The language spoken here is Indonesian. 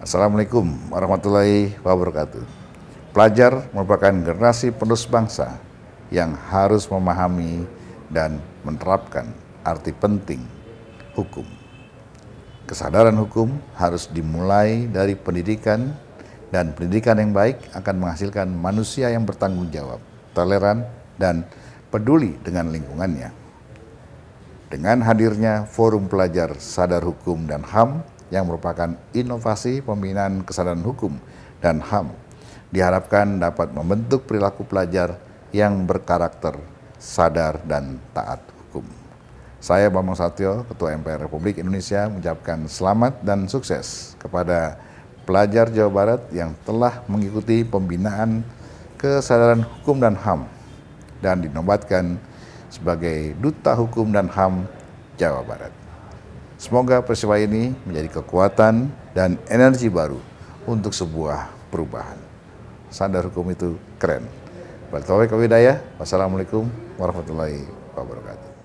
Assalamualaikum warahmatullahi wabarakatuh. Pelajar merupakan generasi penerus bangsa yang harus memahami dan menerapkan arti penting hukum. Kesadaran hukum harus dimulai dari pendidikan, dan pendidikan yang baik akan menghasilkan manusia yang bertanggung jawab, toleran, dan peduli dengan lingkungannya. Dengan hadirnya Forum Pelajar Sadar Hukum dan HAM yang merupakan inovasi pembinaan kesadaran hukum dan HAM, diharapkan dapat membentuk perilaku pelajar yang berkarakter sadar dan taat hukum. Saya Bambang Satyo, Ketua MPR Republik Indonesia, mengucapkan selamat dan sukses kepada pelajar Jawa Barat yang telah mengikuti pembinaan kesadaran hukum dan HAM dan dinobatkan sebagai Duta Hukum dan HAM Jawa Barat. Semoga peristiwa ini menjadi kekuatan dan energi baru untuk sebuah perubahan. Sadar hukum itu keren. Wassalamualaikum warahmatullahi wabarakatuh.